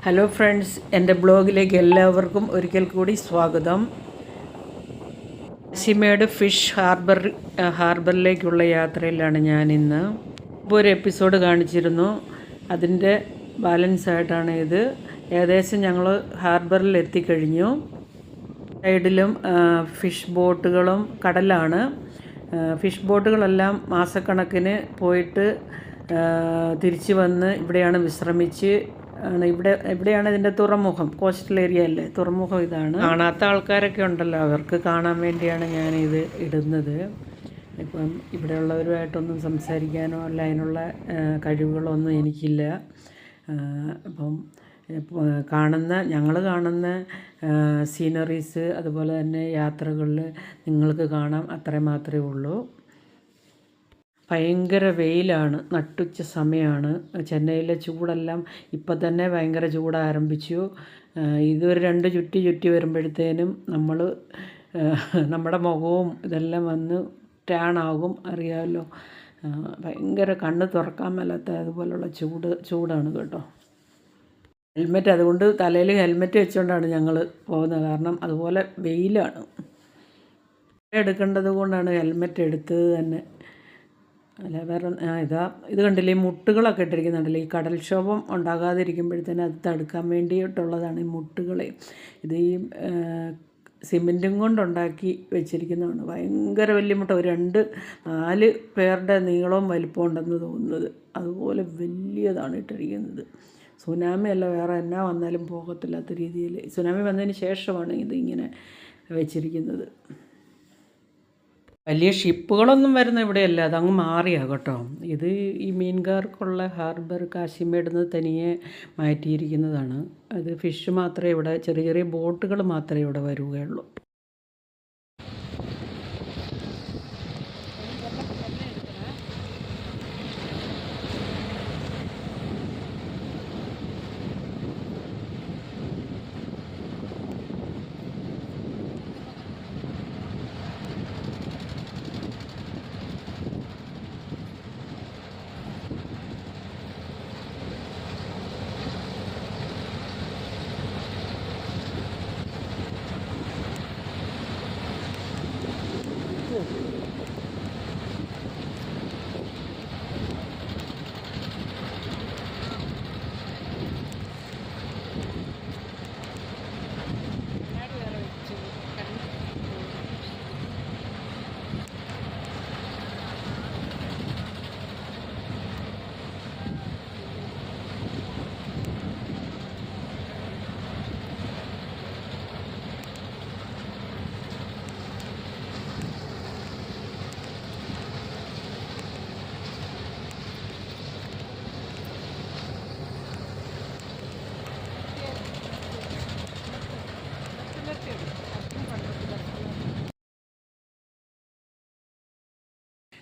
Hello friends, എൻ്റെ ബ്ലോഗിലേക്ക് എല്ലാവർക്കും ഒരിക്കൽ കൂടി സ്വാഗതം. കാശിമേട് ഫിഷ് ഹാർബറിലേക്കുള്ള യാത്രയിലാണ് ഞാനിന്ന്. ഇപ്പോൾ ഒരു എപ്പിസോഡ് കാണിച്ചിരുന്നു, അതിൻ്റെ ബാലൻസ് ആയിട്ടാണ് ഇത്. ഏകദേശം ഞങ്ങൾ ഹാർബറിൽ എത്തിക്കഴിഞ്ഞു. സൈഡിലും ഫിഷ് ബോട്ടുകളും കടലാണ്. ഫിഷ് ബോട്ടുകളെല്ലാം മാസക്കണക്കിന് പോയിട്ട് തിരിച്ച് വന്ന് ഇവിടെയാണ് വിശ്രമിച്ച് ഇവിടെയാണ് ഇതിൻ്റെ തുറമുഖം. കോസ്റ്റൽ ഏരിയ അല്ലേ, തുറമുഖം ഇതാണ്. കാണാത്ത ആൾക്കാരൊക്കെ ഉണ്ടല്ലോ, അവർക്ക് കാണാൻ വേണ്ടിയാണ് ഞാനിത് ഇടുന്നത്. ഇപ്പം ഇവിടെയുള്ളവരുമായിട്ടൊന്നും സംസാരിക്കാനോ അല്ല അതിനുള്ള കഴിവുകളൊന്നും എനിക്കില്ല. അപ്പം ഞങ്ങൾ കാണുന്ന സീനറീസ് അതുപോലെ തന്നെ യാത്രകളിൽ നിങ്ങൾക്ക് കാണാം, അത്രയും മാത്രമേ ഉള്ളൂ. ഭയങ്കര വെയിലാണ്, നട്ടുച്ച സമയമാണ്. ചെന്നൈയിലെ ചൂടെല്ലാം ഇപ്പം തന്നെ ഭയങ്കര ചൂട് ആരംഭിച്ചു. ഇതൊരു 2 ചുറ്റി വരുമ്പോഴത്തേനും നമ്മുടെ മുഖവും ഇതെല്ലാം വന്ന് ടാണാകും, അറിയാമല്ലോ. ഭയങ്കര കണ്ണ് തുറക്കാൻ മേലാത്ത അതുപോലുള്ള ചൂടാണ് കേട്ടോ. അതുകൊണ്ട് തലയിൽ ഹെൽമെറ്റ് വെച്ചുകൊണ്ടാണ് ഞങ്ങൾ പോകുന്നത്, കാരണം അതുപോലെ വെയിലാണ്. എടുക്കേണ്ടത് കൊണ്ടാണ് ഹെൽമെറ്റ് എടുത്തത് തന്നെ. അല്ല വേറെ ഇത് കണ്ടില്ലേ, ഈ മുട്ടുകളൊക്കെ ഇട്ടിരിക്കുന്നുണ്ടല്ലോ. ഈ കടൽക്ഷോഭം ഉണ്ടാകാതിരിക്കുമ്പോഴത്തേനും അത് തടുക്കാൻ വേണ്ടിയിട്ടുള്ളതാണ് ഈ മുട്ടുകളെ. ഇത് ഈ സിമെൻറ്റും കൊണ്ടുണ്ടാക്കി വെച്ചിരിക്കുന്നതാണ്. ഭയങ്കര വലിയ മുട്ട, ഒരു 2-4 പേരുടെ നീളവും വലിപ്പവും ഉണ്ടെന്ന് തോന്നുന്നത്. അതുപോലെ വലിയതാണ് ഇട്ടിരിക്കുന്നത്. സുനാമി അല്ല വേറെ എന്നാ വന്നാലും പോകത്തില്ലാത്ത രീതിയിൽ. സുനാമി വന്നതിന് ശേഷമാണ് ഇതിങ്ങനെ വെച്ചിരിക്കുന്നത്. വലിയ ഷിപ്പുകളൊന്നും വരുന്ന ഇവിടെയല്ല, അതങ്ങ് മാറിയാണ് കേട്ടോ. ഇത് ഈ മീൻകാർക്കുള്ള ഹാർബർ കാശിമേടുന്ന് തനിയെ മാറ്റിയിരിക്കുന്നതാണ്. അത് ഫിഷ് മാത്രമേ ഇവിടെ, ചെറിയ ചെറിയ ബോട്ടുകൾ മാത്രമേ ഇവിടെ വരികയുള്ളൂ.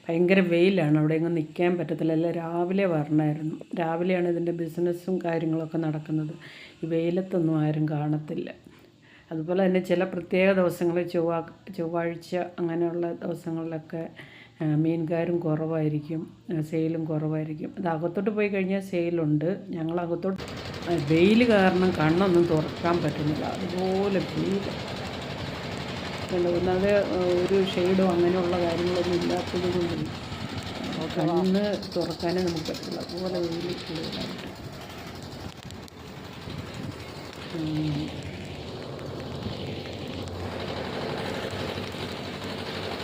ഭയങ്കര വെയിലാണ്, അവിടെ എങ്ങും നിൽക്കാൻ പറ്റത്തില്ല. എല്ലാം രാവിലെ വരണമായിരുന്നു. രാവിലെയാണ് ഇതിൻ്റെ ബിസിനസ്സും കാര്യങ്ങളൊക്കെ നടക്കുന്നത്. ഈ വെയിലത്തൊന്നും ആരും കാണത്തില്ല. അതുപോലെ തന്നെ ചില പ്രത്യേക ദിവസങ്ങളിൽ ചൊവ്വാഴ്ച അങ്ങനെയുള്ള ദിവസങ്ങളിലൊക്കെ മീൻകാരും കുറവായിരിക്കും, സെയിലും കുറവായിരിക്കും. അത് അകത്തോട്ട് പോയി കഴിഞ്ഞാൽ സെയിലുണ്ട്. ഞങ്ങൾ വെയിൽ കാരണം കണ്ണൊന്നും തുറക്കാൻ പറ്റുന്നില്ല, അതുപോലെ വെയിൽ. ഒന്നാമത് ഒരു ഷെയ്ഡോ അങ്ങനെയുള്ള കാര്യങ്ങളൊന്നും ഇല്ലാത്തത് കൊണ്ട് കണ്ണ് തുറക്കാനേ നമുക്ക് പറ്റില്ല, അതുപോലെ വെയിൽ കൂടുതലായിട്ട്.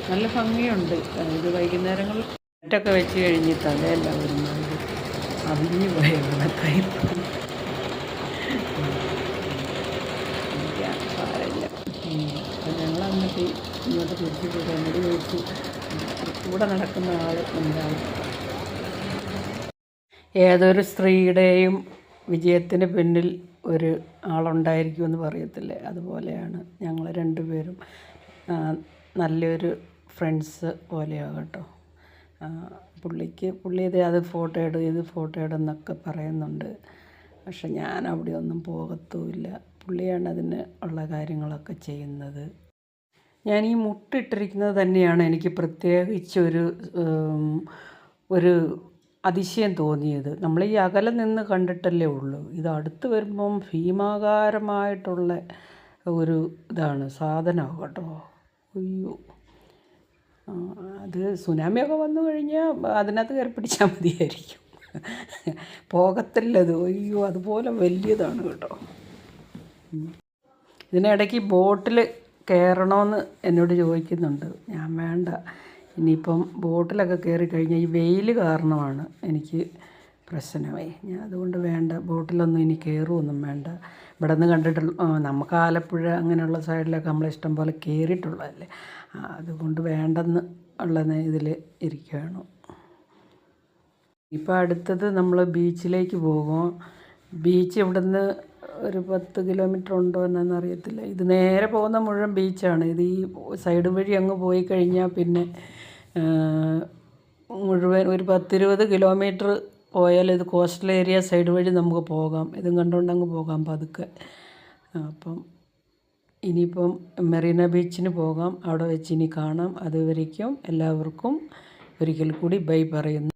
നല്ല ഭംഗിയുണ്ട്. ഇത് വൈകുന്നേരങ്ങളിൽ നെറ്റൊക്കെ വെച്ച് കഴിഞ്ഞ് തലയല്ല വരുന്നത്, അവിഞ്ഞു പോയ കണക്കായി. സാരമില്ല. അപ്പം ഞങ്ങൾ എന്നിട്ട് ഇങ്ങോട്ട് തിരിച്ചു പോയി എന്നോട് ചോദിച്ചു, കൂടെ നടക്കുന്ന ആൾ എന്താണ്. ഏതൊരു സ്ത്രീയുടെയും വിജയത്തിന് പിന്നിൽ ഒരു ആളുണ്ടായിരിക്കുമെന്ന് പറയത്തില്ലേ, അതുപോലെയാണ് ഞങ്ങൾ 2 പേരും. നല്ലൊരു ഫ്രണ്ട്സ് പോലെയാണ് കേട്ടോ. പുള്ളി അത് ഫോട്ടോ ഇടും, ഇത് ഫോട്ടോ ഇടുന്നൊക്കെ പറയുന്നുണ്ട്. പക്ഷെ ഞാൻ അവിടെ ഒന്നും പോകത്തുമില്ല. പുള്ളിയാണ് അതിന് ഉള്ള കാര്യങ്ങളൊക്കെ ചെയ്യുന്നത്. ഞാൻ ഈ മുട്ടിട്ടിരിക്കുന്നത് തന്നെയാണ് എനിക്ക് പ്രത്യേകിച്ചൊരു അതിശയം തോന്നിയത്. നമ്മൾ ഈ അകലെ നിന്ന് കണ്ടിട്ടല്ലേ ഉള്ളൂ. ഇത് അടുത്ത് വരുമ്പം ഭീമാകാരമായിട്ടുള്ള ഒരു ഇതാണ് സാധനമാണ് കേട്ടോ. അയ്യോ, അത് സുനാമിയൊക്കെ വന്നു കഴിഞ്ഞാൽ അതിനകത്ത് കയറി പിടിച്ചാൽ മതിയായിരിക്കും. പോകത്തില്ലത്. അയ്യോ, അതുപോലെ വലിയതാണ് കേട്ടോ. ഇതിനിടയ്ക്ക് ബോട്ടിൽ കയറണമെന്ന് എന്നോട് ചോദിക്കുന്നുണ്ട്. ഞാൻ വേണ്ട, ഇനിയിപ്പം ബോട്ടിലൊക്കെ കയറി കഴിഞ്ഞാൽ ഈ വെയിൽ കാരണമാണ് എനിക്ക് പ്രശ്നമായി. ഞാൻ അതുകൊണ്ട് വേണ്ട, ബോട്ടിലൊന്നും ഇനി കയറുമൊന്നും വേണ്ട. ഇവിടെ നിന്ന് കണ്ടിട്ടുള്ള നമുക്ക് ആലപ്പുഴ അങ്ങനെയുള്ള സൈഡിലൊക്കെ നമ്മൾ ഇഷ്ടം പോലെ കയറിയിട്ടുള്ളതല്ലേ, അതുകൊണ്ട് വേണ്ടെന്ന് ഉള്ള ഇതിൽ ഇരിക്കുകയാണ്. ഇപ്പോൾ അടുത്തത് നമ്മൾ ബീച്ചിലേക്ക് പോകും. ബീച്ച് ഇവിടുന്ന് ഒരു 10 കിലോമീറ്റർ ഉണ്ടോ എന്നറിയത്തില്ല. ഇത് നേരെ പോകുന്ന മുഴുവൻ ബീച്ചാണ്. ഇത് ഈ സൈഡ് വഴി അങ്ങ് പോയി കഴിഞ്ഞാൽ പിന്നെ മുഴുവൻ ഒരു 10-20 കിലോമീറ്റർ പോയാൽ ഇത് കോസ്റ്റൽ ഏരിയ സൈഡ് വഴി നമുക്ക് പോകാം. ഇതും കണ്ടുകൊണ്ടങ്ങ് പോകാം പതുക്കെ. അപ്പം ഇനിയിപ്പം മെറീന ബീച്ചിന് പോകാം. അവിടെ വെച്ച് ഇനി കാണാം. അതുവരേക്കും എല്ലാവർക്കും ഒരിക്കൽ കൂടി ബൈ പറയുന്നു.